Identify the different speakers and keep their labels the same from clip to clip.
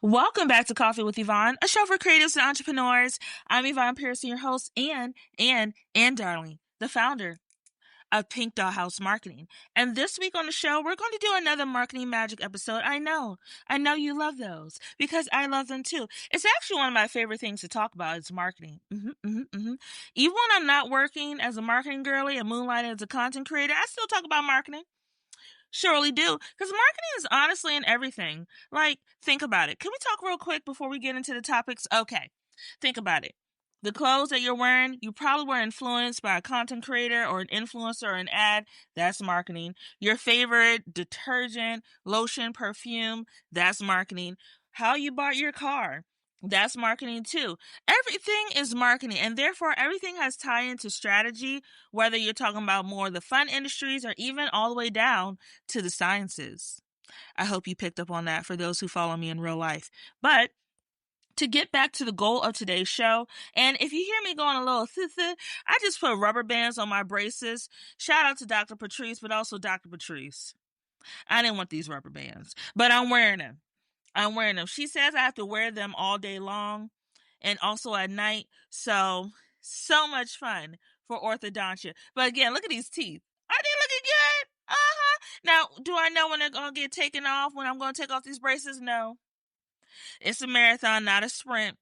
Speaker 1: Welcome back to Coffee with Yvonne, a show for creatives and entrepreneurs. I'm Yvonne Pearson, your host, and darling, the founder of Pink Doll House Marketing. And this week on the show, we're going to do another marketing magic episode. I know you love those because I love them too. It's actually one of my favorite things to talk about is marketing. Even when I'm not working as a marketing girly and moonlighting as a content creator, I still talk about marketing. Surely do. Because marketing is honestly in everything. Like, think about it. Can we talk real quick before we get into the topics? Okay. Think about it. The clothes that you're wearing, you probably were influenced by a content creator or an influencer or an ad. That's marketing. Your favorite detergent, lotion, perfume, that's marketing. How you bought your car, that's marketing too. Everything is marketing, and therefore everything has tie into strategy, whether you're talking about more of the fun industries or even all the way down to the sciences. I hope you picked up on that for those who follow me in real life. But to get back to the goal of today's show, and if you hear me going a little I just put rubber bands on my braces. Shout out to Dr. Patrice, but also Dr. Patrice. I didn't want these rubber bands, but I'm wearing them. She says I have to wear them all day long and also at night. So much fun for orthodontia. But again, look at these teeth. Are they looking good? Now, do I know when they're going to get taken off, when I'm going to take off these braces? No. It's a marathon, not a sprint.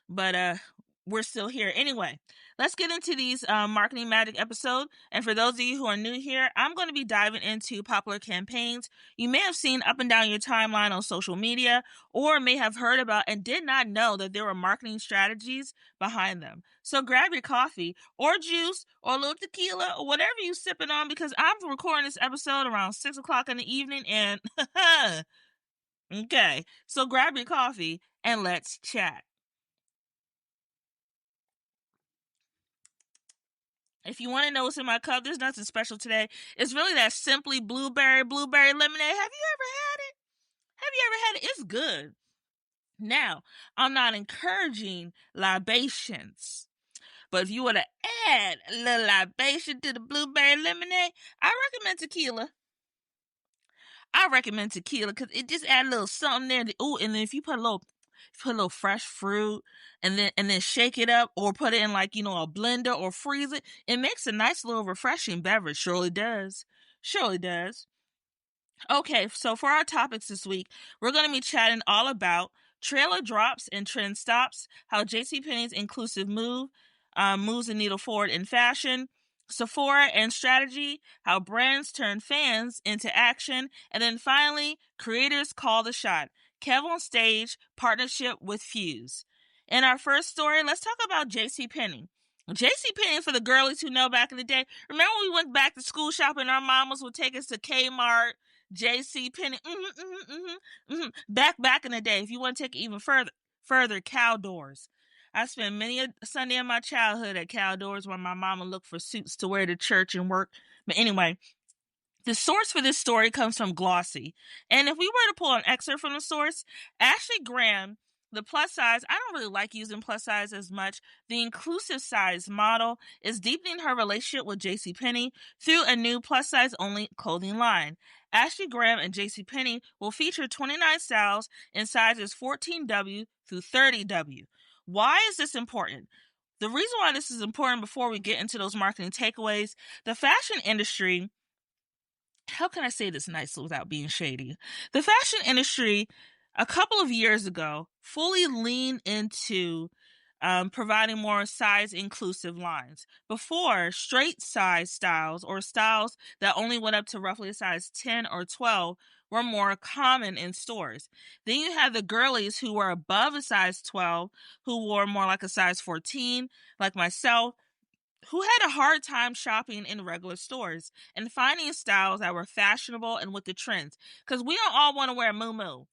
Speaker 1: But we're still here. Anyway, let's get into these marketing magic episode. And for those of you who are new here, I'm going to be diving into popular campaigns you may have seen up and down your timeline on social media, or may have heard about and did not know that there were marketing strategies behind them. So grab your coffee or juice or a little tequila or whatever you're sipping on, because I'm recording this episode around 6 o'clock in the evening. And okay, so grab your coffee and let's chat. If you want to know what's in my cup, there's nothing special today. It's really that Simply blueberry lemonade. Have you ever had it? It's good. Now, I'm not encouraging libations, but if you want to add a little libation to the blueberry lemonade, I recommend tequila. Because it just adds a little something there. Ooh, and then if you put a little fresh fruit and then shake it up, or put it in a blender or freeze it, it makes a nice little refreshing beverage. Surely does. Okay, so for our topics this week, we're going to be chatting all about trailer drops and trend stops, how JCPenney's inclusive move moves the needle forward in fashion, Sephora and strategy, how brands turn fans into action, and then finally, creators call the shot. KevOnStage partnership with Fuse. In our first story, let's talk about JCPenney. JCPenney, for the girlies who know back in the day, remember when we went back to school shopping, our mamas would take us to Kmart, JCPenney, back in the day. If you want to take it even further, Cowdoors. I spent many a Sunday in my childhood at Cowdoors where my mama looked for suits to wear to church and work. But anyway, the source for this story comes from Glossy. And if we were to pull an excerpt from the source, Ashley Graham, the plus size, I don't really like using plus size as much, the inclusive size model, is deepening her relationship with JCPenney through a new plus size only clothing line. Ashley Graham and JCPenney will feature 29 styles in sizes 14W through 30W. Why is this important? The reason why this is important, before we get into those marketing takeaways, the fashion industry, how can I say this nicely without being shady? The fashion industry, a couple of years ago, fully leaned into providing more size-inclusive lines. Before, straight size styles, or styles that only went up to roughly a size 10 or 12, were more common in stores. Then you had the girlies who were above a size 12, who wore more like a size 14, like myself, who had a hard time shopping in regular stores and finding styles that were fashionable and with the trends. Because we don't all want to wear muumuu.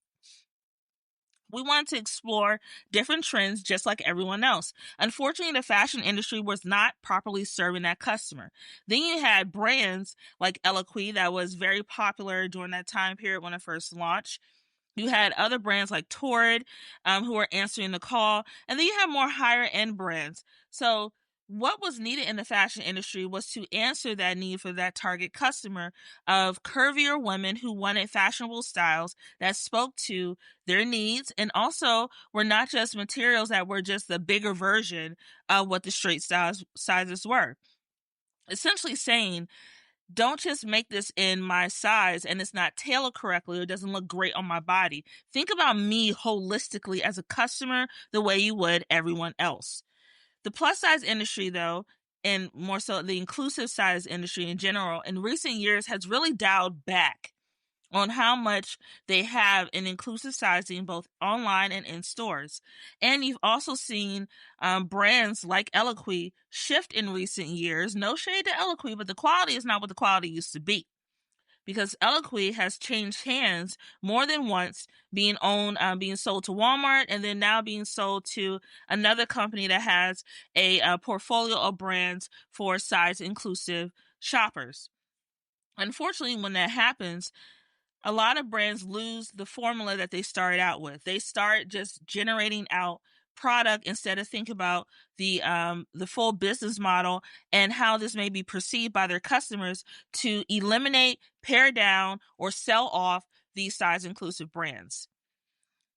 Speaker 1: We wanted to explore different trends just like everyone else. Unfortunately, the fashion industry was not properly serving that customer. Then you had brands like Eloquii that was very popular during that time period when it first launched. You had other brands like Torrid who were answering the call. And then you have more higher end brands. So what was needed in the fashion industry was to answer that need for that target customer of curvier women who wanted fashionable styles that spoke to their needs and also were not just materials that were just the bigger version of what the straight sizes were. Essentially saying, don't just make this in my size and it's not tailored correctly or doesn't look great on my body. Think about me holistically as a customer the way you would everyone else. The plus size industry, though, and more so the inclusive size industry in general, in recent years has really dialed back on how much they have in inclusive sizing both online and in stores. And you've also seen brands like Eloquii shift in recent years. No shade to Eloquii, but the quality is not what the quality used to be, because Eloquii has changed hands more than once, being sold to Walmart, and then now being sold to another company that has a portfolio of brands for size inclusive shoppers. Unfortunately, when that happens, a lot of brands lose the formula that they started out with. They start just generating out product instead of think about the full business model and how this may be perceived by their customers to eliminate, pare down, or sell off these size inclusive brands.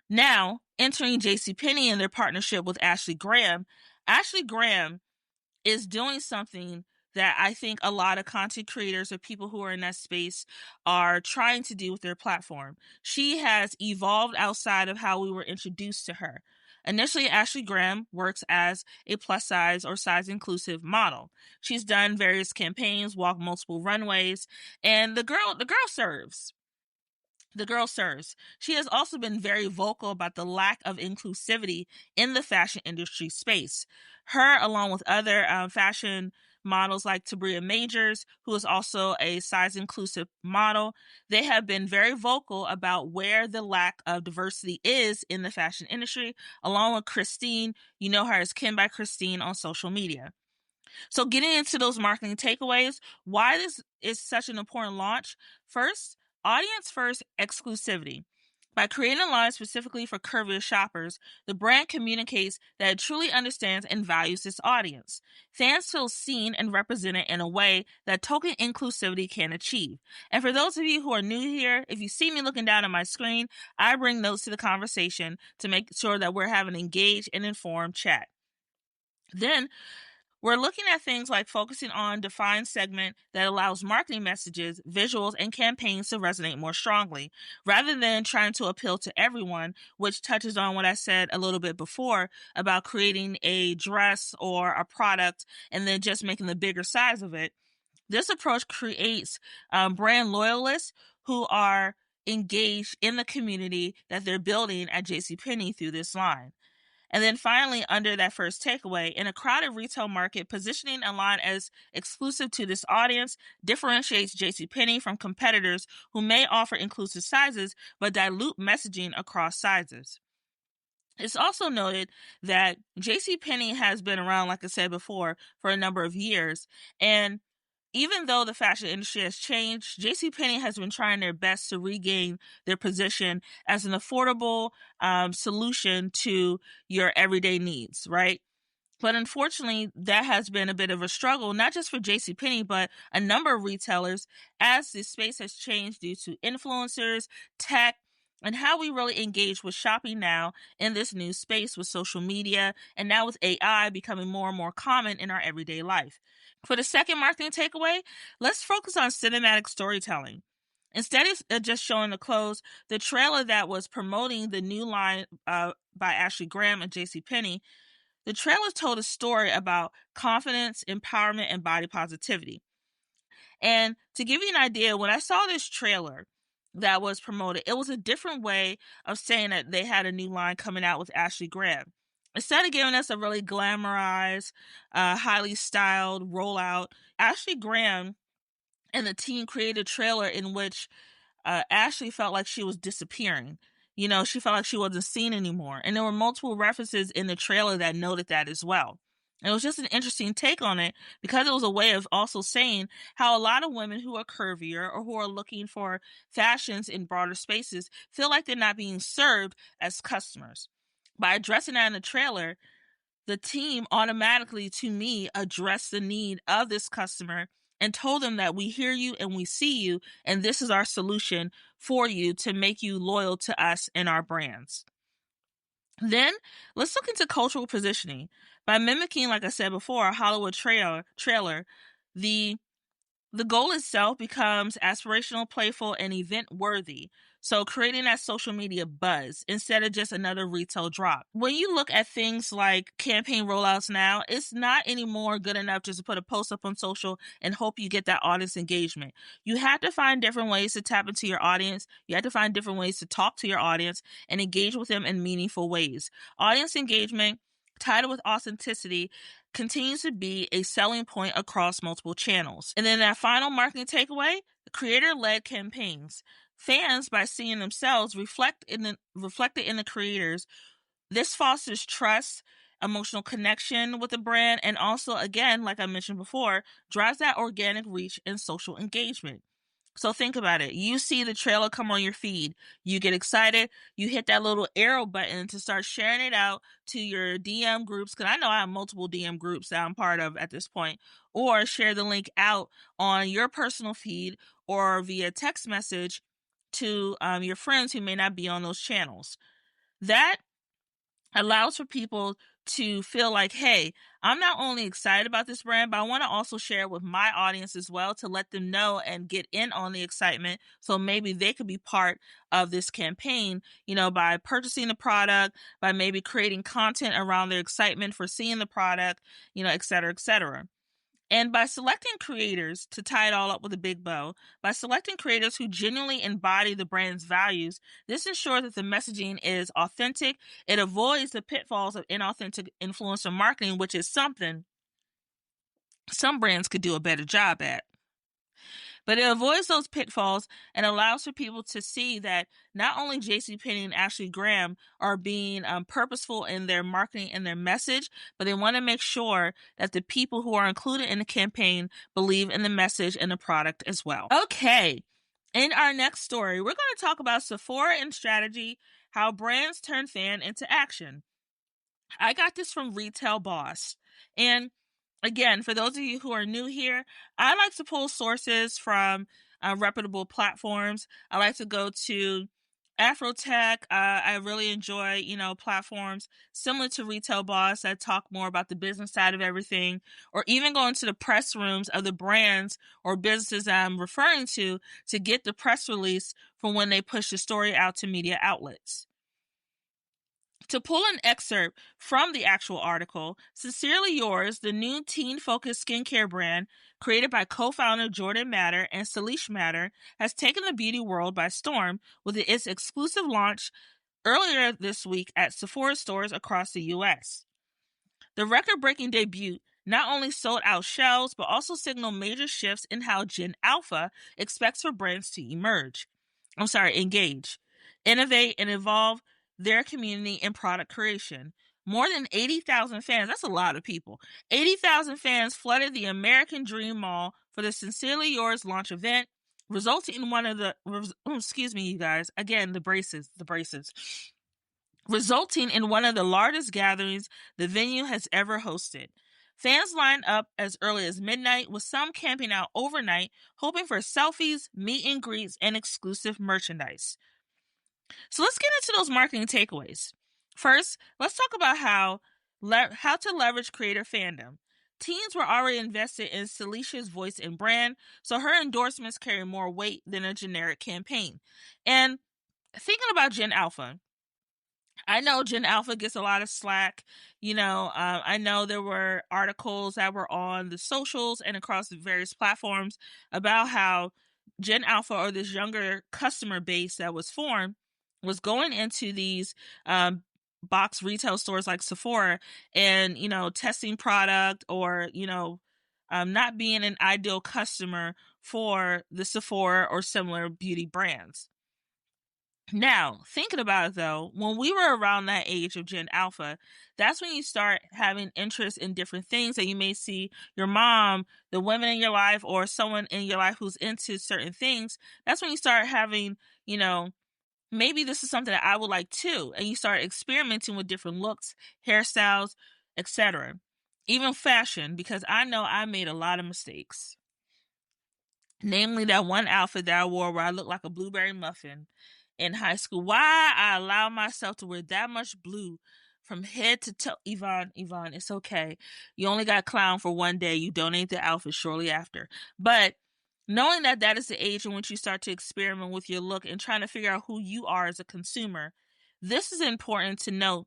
Speaker 1: Now, entering JCPenney in their partnership with Ashley Graham is doing something that I think a lot of content creators or people who are in that space are trying to do with their platform. She has evolved outside of how we were introduced to her. Initially, Ashley Graham works as a plus size or size inclusive model. She's done various campaigns, walked multiple runways, and the girl serves. The girl serves. She has also been very vocal about the lack of inclusivity in the fashion industry space. Her, along with other fashion models like Tabria Majors, who is also a size inclusive model, they have been very vocal about where the lack of diversity is in the fashion industry, along with Christine. You know her as Kim by Christine on social media. So getting into those marketing takeaways, why this is such an important launch. First, audience first exclusivity. By creating a line specifically for curvier shoppers, the brand communicates that it truly understands and values its audience. Fans feel seen and represented in a way that token inclusivity can achieve. And for those of you who are new here, if you see me looking down at my screen, I bring notes to the conversation to make sure that we're having an engaged and informed chat. Then, we're looking at things like focusing on defined segment that allows marketing messages, visuals, and campaigns to resonate more strongly, rather than trying to appeal to everyone, which touches on what I said a little bit before about creating a dress or a product and then just making the bigger size of it. This approach creates brand loyalists who are engaged in the community that they're building at JCPenney through this line. And then finally, under that first takeaway, in a crowded retail market, positioning a line as exclusive to this audience differentiates JCPenney from competitors who may offer inclusive sizes but dilute messaging across sizes. It's also noted that JCPenney has been around, like I said before, for a number of years. And even though the fashion industry has changed, JCPenney has been trying their best to regain their position as an affordable solution to your everyday needs, right? But unfortunately, that has been a bit of a struggle, not just for JCPenney, but a number of retailers, as the space has changed due to influencers, tech, and how we really engage with shopping now in this new space with social media, and now with AI becoming more and more common in our everyday life. For the second marketing takeaway, let's focus on cinematic storytelling. Instead of just showing the clothes, the trailer that was promoting the new line by Ashley Graham and JCPenney, the trailer told a story about confidence, empowerment, and body positivity. And to give you an idea, when I saw this trailer that was promoted, it was a different way of saying that they had a new line coming out with Ashley Graham. Instead of giving us a really glamorized, highly styled rollout, Ashley Graham and the team created a trailer in which Ashley felt like she was disappearing. You know, she felt like she wasn't seen anymore. And there were multiple references in the trailer that noted that as well. And it was just an interesting take on it because it was a way of also saying how a lot of women who are curvier or who are looking for fashions in broader spaces feel like they're not being served as customers. By addressing that in the trailer, the team automatically, to me, addressed the need of this customer and told them that we hear you and we see you, and this is our solution for you to make you loyal to us and our brands. Then let's look into cultural positioning. By mimicking, like I said before, a Hollywood trailer, the goal itself becomes aspirational, playful, and event-worthy. So creating that social media buzz instead of just another retail drop. When you look at things like campaign rollouts now, it's not anymore good enough just to put a post up on social and hope you get that audience engagement. You have to find different ways to tap into your audience. You have to find different ways to talk to your audience and engage with them in meaningful ways. Audience engagement, tied with authenticity, continues to be a selling point across multiple channels. And then that final marketing takeaway, creator-led campaigns. Fans, by seeing themselves reflected in the creators, this fosters trust, emotional connection with the brand, and also, again, like I mentioned before, drives that organic reach and social engagement. So think about it. You see the trailer come on your feed. You get excited. You hit that little arrow button to start sharing it out to your DM groups, because I know I have multiple DM groups that I'm part of at this point, or share the link out on your personal feed or via text message to your friends who may not be on those channels. That allows for people to feel like, hey, I'm not only excited about this brand, but I want to also share it with my audience as well to let them know and get in on the excitement. So maybe they could be part of this campaign, by purchasing the product, by maybe creating content around their excitement for seeing the product, et cetera, et cetera. And by selecting creators, to tie it all up with a big bow, by selecting creators who genuinely embody the brand's values, this ensures that the messaging is authentic. It avoids the pitfalls of inauthentic influencer marketing, which is something some brands could do a better job at. But it avoids those pitfalls and allows for people to see that not only JCPenney and Ashley Graham are being purposeful in their marketing and their message, but they want to make sure that the people who are included in the campaign believe in the message and the product as well. Okay, in our next story, we're going to talk about Sephora and strategy, how brands turn fan into action. I got this from Retail Boss. And again, for those of you who are new here, I like to pull sources from reputable platforms. I like to go to Afrotech. I really enjoy, platforms similar to Retail Boss that talk more about the business side of everything, or even go into the press rooms of the brands or businesses I'm referring to get the press release from when they push the story out to media outlets. To pull an excerpt from the actual article, Sincerely Yours, the new teen-focused skincare brand created by co-founder Jordan Matter and Salish Matter, has taken the beauty world by storm with its exclusive launch earlier this week at Sephora stores across the U.S. The record-breaking debut not only sold out shelves, but also signaled major shifts in how Gen Alpha expects for brands to engage, innovate, and evolve their community in product creation. More than 80,000 fans, that's a lot of people, 80,000 fans flooded the American Dream Mall for the Sincerely Yours launch event, resulting in one of the, excuse me, you guys, again, the braces, resulting in one of the largest gatherings the venue has ever hosted. Fans lined up as early as midnight, with some camping out overnight, hoping for selfies, meet and greets, and exclusive merchandise. So let's get into those marketing takeaways. First, let's talk about how to leverage creator fandom. Teens were already invested in Salicia's voice and brand, so her endorsements carry more weight than a generic campaign. And thinking about Gen Alpha, I know Gen Alpha gets a lot of slack. I know there were articles that were on the socials and across the various platforms about how Gen Alpha, or this younger customer base that was formed, was going into these box retail stores like Sephora and, testing product, or, not being an ideal customer for the Sephora or similar beauty brands. Now, thinking about it though, when we were around that age of Gen Alpha, that's when you start having interest in different things that you may see your mom, the women in your life, or someone in your life who's into certain things. That's when you start having, maybe this is something that I would like too. And you start experimenting with different looks, hairstyles, etc. Even fashion, because I know I made a lot of mistakes. Namely, that one outfit that I wore where I looked like a blueberry muffin in high school. Why I allowed myself to wear that much blue from head to toe. Yvonne, it's okay. You only got clown for one day. You donate the outfit shortly after. But knowing that that is the age in which you start to experiment with your look and trying to figure out who you are as a consumer, this is important to note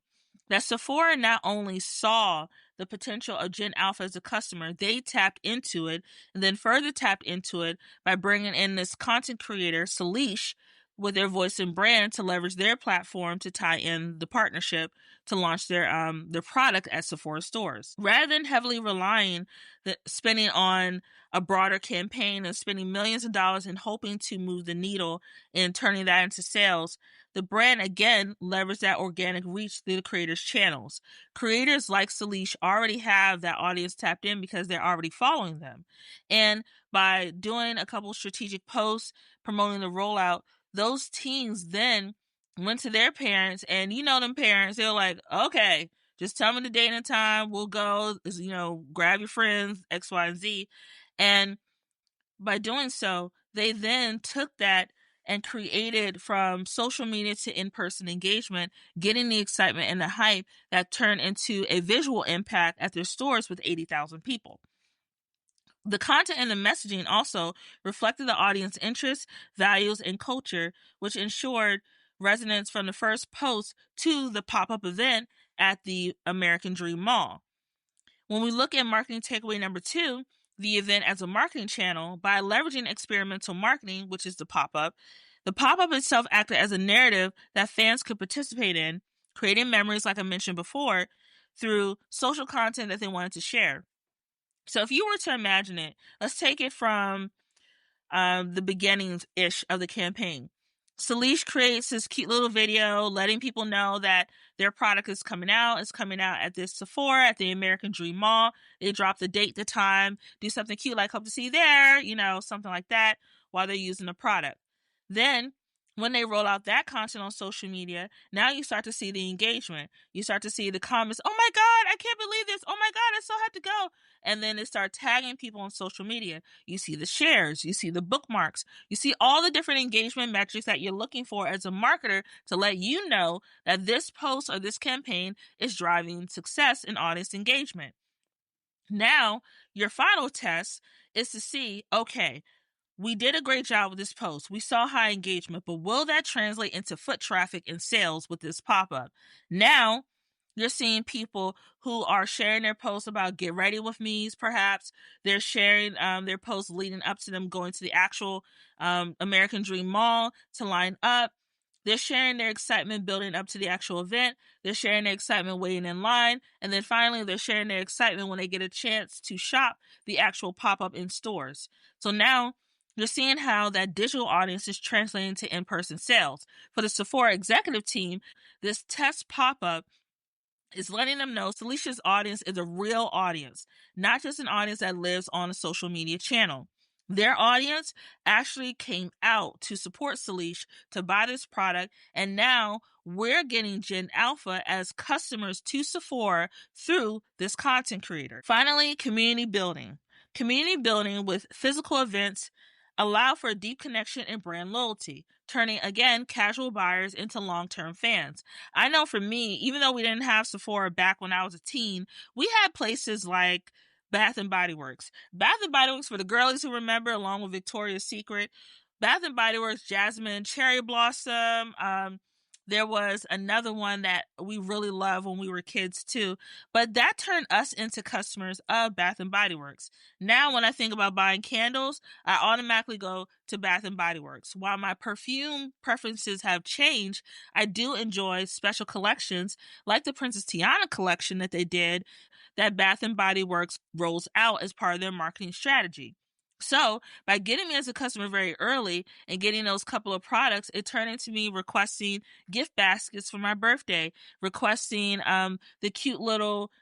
Speaker 1: that Sephora not only saw the potential of Gen Alpha as a customer, they tapped into it and then further tapped into it by bringing in this content creator, Salish, with their voice and brand to leverage their platform to tie in the partnership to launch their product at Sephora stores. Rather than heavily relying spending on a broader campaign and spending millions of dollars and hoping to move the needle and turning that into sales, the brand again leveraged that organic reach through the creators' channels. Creators like Salish already have that audience tapped in because they're already following them. And by doing a couple strategic posts promoting the rollout, those teens then went to their parents, and you know them parents, they're like, okay, just tell me the date and time, we'll go, grab your friends, X, Y, and Z. And by doing so, they then took that and created from social media to in-person engagement, getting the excitement and the hype that turned into a visual impact at their stores with 80,000 people. The content and the messaging also reflected the audience interests, values, and culture, which ensured resonance from the first post to the pop-up event at the American Dream Mall. When we look at marketing takeaway number 2, the event as a marketing channel, by leveraging experimental marketing, which is the pop-up itself acted as a narrative that fans could participate in, creating memories, like I mentioned before, through social content that they wanted to share. So if you were to imagine it, let's take it from the beginnings-ish of the campaign. Salish creates this cute little video letting people know that their product is coming out. It's coming out at this Sephora, at the American Dream Mall. They drop the date, the time, do something cute like hope to see you there, something like that while they're using the product. Then when they roll out that content on social media, now you start to see the engagement. You start to see the comments, oh my God, I can't believe this. Oh my God, I still have to go. And then they start tagging people on social media. You see the shares, you see the bookmarks, you see all the different engagement metrics that you're looking for as a marketer to let you know that this post or this campaign is driving success in audience engagement. Now, your final test is to see, okay, we did a great job with this post. We saw high engagement, but will that translate into foot traffic and sales with this pop-up? Now, you're seeing people who are sharing their posts about get ready with me's, perhaps. They're sharing their posts leading up to them going to the actual American Dream Mall to line up. They're sharing their excitement building up to the actual event. They're sharing their excitement waiting in line. And then finally, they're sharing their excitement when they get a chance to shop the actual pop-up in stores. So now, you're seeing how that digital audience is translating to in-person sales. For the Sephora executive team, this test pop-up is letting them know Salish's audience is a real audience, not just an audience that lives on a social media channel. Their audience actually came out to support Salish to buy this product, and now we're getting Gen Alpha as customers to Sephora through this content creator. Finally, community building. Community building with physical events allow for a deep connection and brand loyalty, turning, again, casual buyers into long-term fans. I know for me, even though we didn't have Sephora back when I was a teen, we had places like Bath & Body Works. Bath & Body Works, for the girlies who remember, along with Victoria's Secret, Bath & Body Works, Jasmine, Cherry Blossom, there was another one that we really loved when we were kids too, but that turned us into customers of Bath & Body Works. Now, when I think about buying candles, I automatically go to Bath & Body Works. While my perfume preferences have changed, I do enjoy special collections like the Princess Tiana collection that they did that Bath & Body Works rolls out as part of their marketing strategy. So by getting me as a customer very early and getting those couple of products, it turned into me requesting gift baskets for my birthday, requesting the cute little,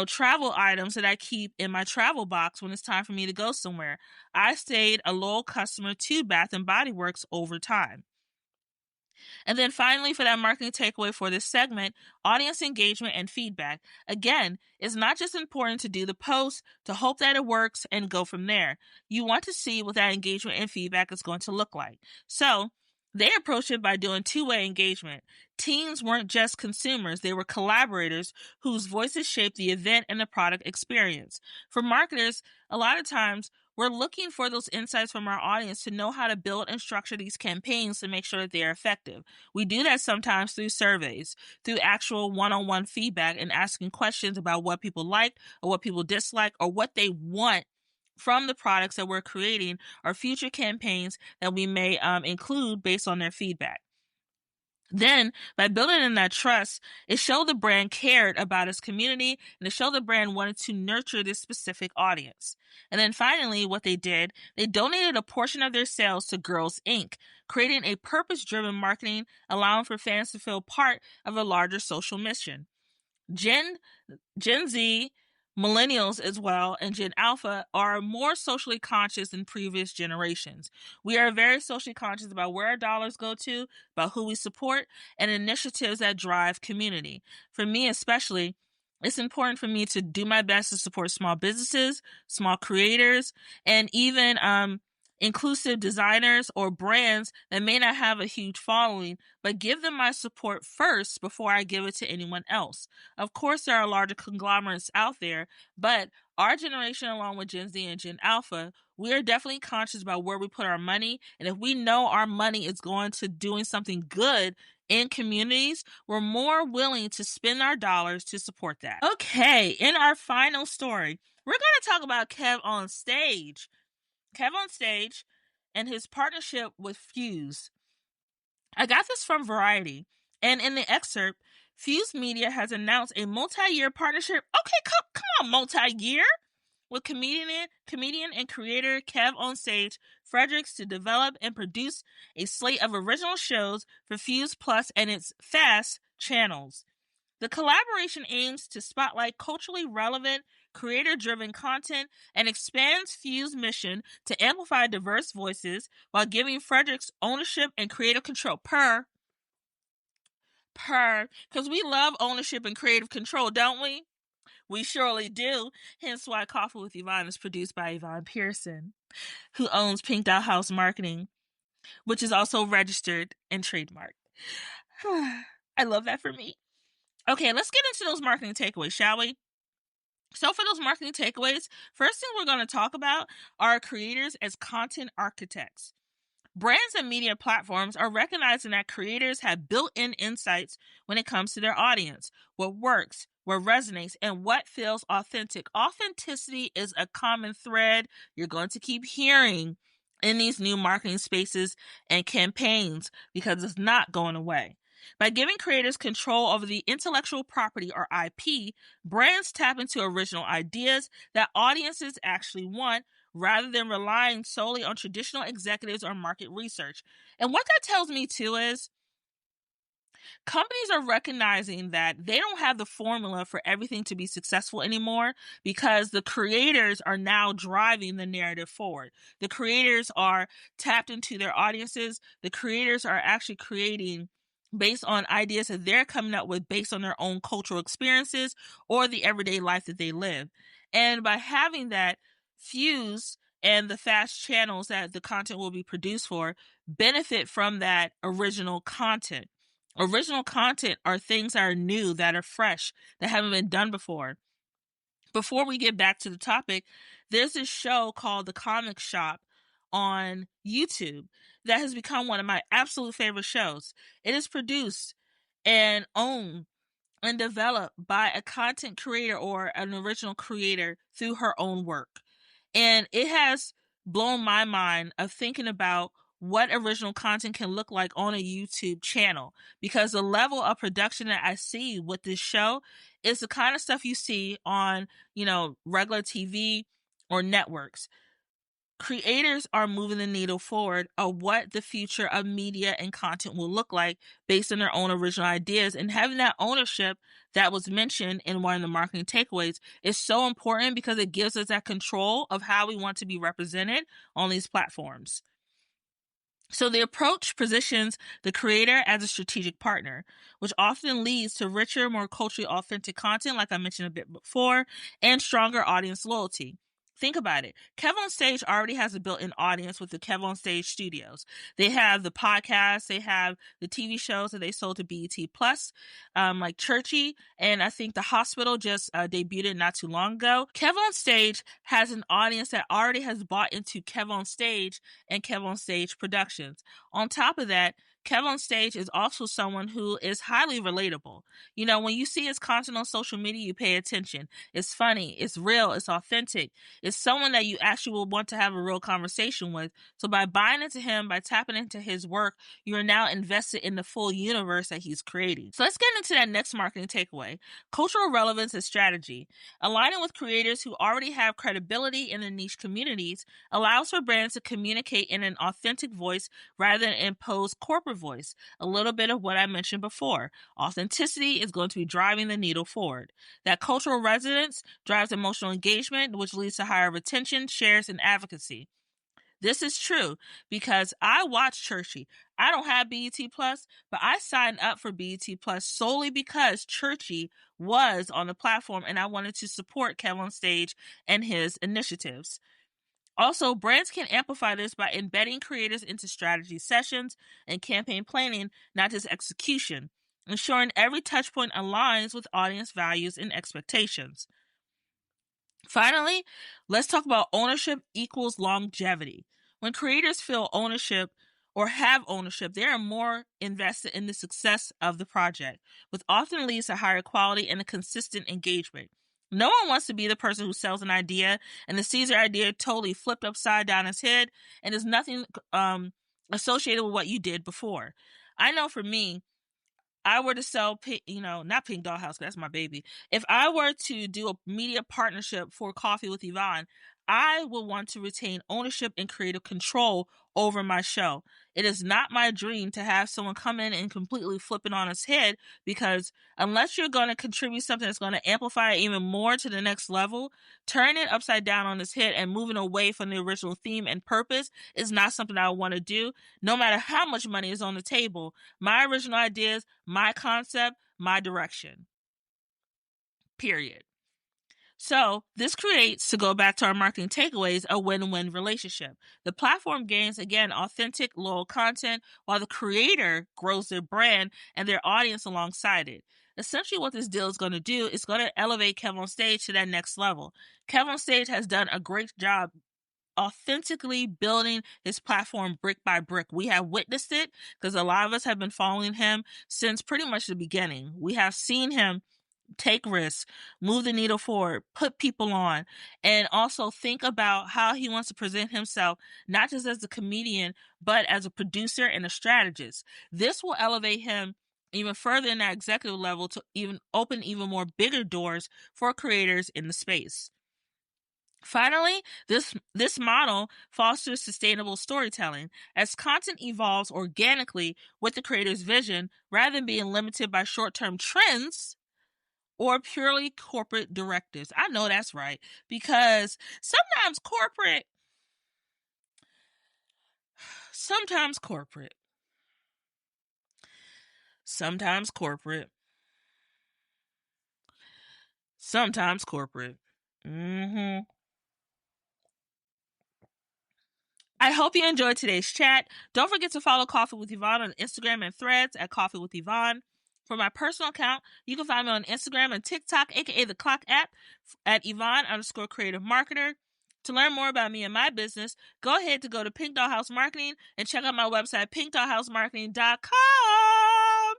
Speaker 1: travel items that I keep in my travel box when it's time for me to go somewhere. I stayed a loyal customer to Bath & Body Works over time. And then finally, for that marketing takeaway for this segment, audience engagement and feedback. Again, it's not just important to do the post, to hope that it works and go from there. You want to see what that engagement and feedback is going to look like. So they approached it by doing two-way engagement. Teens weren't just consumers, they were collaborators whose voices shaped the event and the product experience. For marketers, a lot of times we're looking for those insights from our audience to know how to build and structure these campaigns to make sure that they are effective. We do that sometimes through surveys, through actual one-on-one feedback and asking questions about what people like or what people dislike or what they want from the products that we're creating or future campaigns that we may include based on their feedback. Then, by building in that trust, it showed the brand cared about its community and it showed the brand wanted to nurture this specific audience. And then finally, what they did, they donated a portion of their sales to Girls Inc., creating a purpose-driven marketing, allowing for fans to feel part of a larger social mission. Gen Z, millennials as well, and Gen Alpha are more socially conscious than previous generations. We are very socially conscious about where our dollars go to, about who we support, and initiatives that drive community. For me especially, it's important for me to do my best to support small businesses, small creators, and even inclusive designers or brands that may not have a huge following, but give them my support first before I give it to anyone else. Of course, there are larger conglomerates out there, but our generation, along with Gen Z and Gen Alpha, we are definitely conscious about where we put our money. And if we know our money is going to doing something good in communities, we're more willing to spend our dollars to support that. Okay, in our final story, we're going to talk about KevOnStage. KevOnStage and his partnership with Fuse. I got this from Variety, and in the excerpt, Fuse Media has announced a multi-year partnership. Okay, come on, multi-year, with comedian and creator KevOnStage Fredericks to develop and produce a slate of original shows for Fuse Plus and its FAST channels. The collaboration aims to spotlight culturally relevant, creator-driven content and expands Fuse's mission to amplify diverse voices while giving Fredericks ownership and creative control. Because we love ownership and creative control, don't we? We surely do. Hence why Coffee with Yvonne is produced by Yvonne Pearson, who owns Pink Doll House Marketing, which is also registered and trademarked. I love that for me. Okay, let's get into those marketing takeaways, shall we? So for those marketing takeaways, first thing we're going to talk about are creators as content architects. Brands and media platforms are recognizing that creators have built-in insights when it comes to their audience, what works, what resonates, and what feels authentic. Authenticity is a common thread you're going to keep hearing in these new marketing spaces and campaigns because it's not going away. By giving creators control over the intellectual property or IP, brands tap into original ideas that audiences actually want rather than relying solely on traditional executives or market research. And what that tells me too is companies are recognizing that they don't have the formula for everything to be successful anymore because the creators are now driving the narrative forward. The creators are tapped into their audiences. The creators are actually creating based on ideas that they're coming up with based on their own cultural experiences or the everyday life that they live. And by having that, Fuse and the fast channels that the content will be produced for benefit from that original content. Original content are things that are new, that are fresh, that haven't been done before. Before we get back to the topic, there's this show called The Comic Shop on YouTube that has become one of my absolute favorite shows. It is produced and owned and developed by a content creator or an original creator through her own work. And it has blown my mind of thinking about what original content can look like on a YouTube channel, because the level of production that I see with this show is the kind of stuff you see on, regular TV or networks. Creators are moving the needle forward of what the future of media and content will look like based on their own original ideas, and having that ownership that was mentioned in one of the marketing takeaways is so important because it gives us that control of how we want to be represented on these platforms. So the approach positions the creator as a strategic partner, which often leads to richer, more culturally authentic content, like I mentioned a bit before, and stronger audience loyalty. Think about it. KevOnStage already has a built-in audience with the KevOnStage studios. They have the podcasts, they have the TV shows that they sold to BET Plus, like Churchy, and I think The Hospital just debuted not too long ago. KevOnStage has an audience that already has bought into KevOnStage and KevOnStage Productions. On top of that, KevOnStage is also someone who is highly relatable. You know, when you see his content on social media, you pay attention. It's funny, it's real, it's authentic. It's someone that you actually will want to have a real conversation with. So by buying into him, by tapping into his work, you are now invested in the full universe that he's creating. So let's get into that next marketing takeaway. Cultural relevance and strategy. Aligning with creators who already have credibility in their niche communities allows for brands to communicate in an authentic voice rather than impose corporate voice. A little bit of what I mentioned before. Authenticity is going to be driving the needle forward. That cultural resonance drives emotional engagement, which leads to higher retention, shares, and advocacy. This is true because I watch Churchy. I don't have BET Plus, but I signed up for BET Plus solely because Churchy was on the platform and I wanted to support KevOnStage and his initiatives. Also, brands can amplify this by embedding creators into strategy sessions and campaign planning, not just execution, ensuring every touchpoint aligns with audience values and expectations. Finally, let's talk about ownership equals longevity. When creators feel ownership or have ownership, they are more invested in the success of the project, which often leads to higher quality and a consistent engagement. No one wants to be the person who sells an idea and then sees their idea totally flipped upside down his head and there's nothing associated with what you did before. I know for me, I were to sell, not Pink Dollhouse, that's my baby. If I were to do a media partnership for Coffee with Yvonne, I will want to retain ownership and creative control over my show. It is not my dream to have someone come in and completely flip it on its head, because unless you're going to contribute something that's going to amplify it even more to the next level, turning it upside down on its head and moving away from the original theme and purpose is not something I want to do, no matter how much money is on the table. My original ideas, my concept, my direction. Period. So this creates, to go back to our marketing takeaways, a win-win relationship. The platform gains, again, authentic, loyal content, while the creator grows their brand and their audience alongside it. Essentially what this deal is going to do is going to elevate KevOnStage to that next level. KevOnStage has done a great job authentically building his platform brick by brick. We have witnessed it because a lot of us have been following him since pretty much the beginning. We have seen him take risks, move the needle forward, put people on, and also think about how he wants to present himself, not just as a comedian, but as a producer and a strategist. This will elevate him even further in that executive level to even open even more bigger doors for creators in the space. Finally, this model fosters sustainable storytelling as content evolves organically with the creator's vision rather than being limited by short-term trends or purely corporate directives. I know that's right, because sometimes corporate I hope you enjoyed today's chat. Don't forget to follow Coffee with Yvonne on Instagram and Threads at Coffee with Yvonne. For my personal account, you can find me on Instagram and TikTok, aka the Clock app, at Yvonne_creative marketer. To learn more about me and my business, go ahead to go to Pink Dollhouse Marketing and check out my website, pinkdollhousemarketing.com.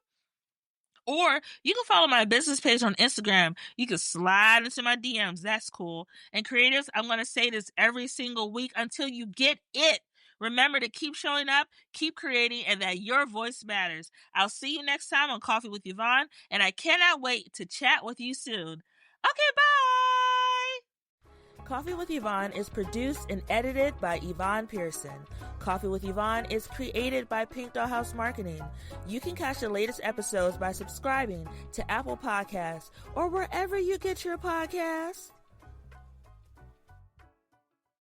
Speaker 1: Or you can follow my business page on Instagram. You can slide into my DMs. That's cool. And creatives, I'm going to say this every single week until you get it. Remember to keep showing up, keep creating, and that your voice matters. I'll see you next time on Coffee with Yvonne, and I cannot wait to chat with you soon. Okay, bye! Coffee with Yvonne is produced and edited by Yvonne Pearson. Coffee with Yvonne is created by Pink Dollhouse Marketing. You can catch the latest episodes by subscribing to Apple Podcasts or wherever you get your podcasts.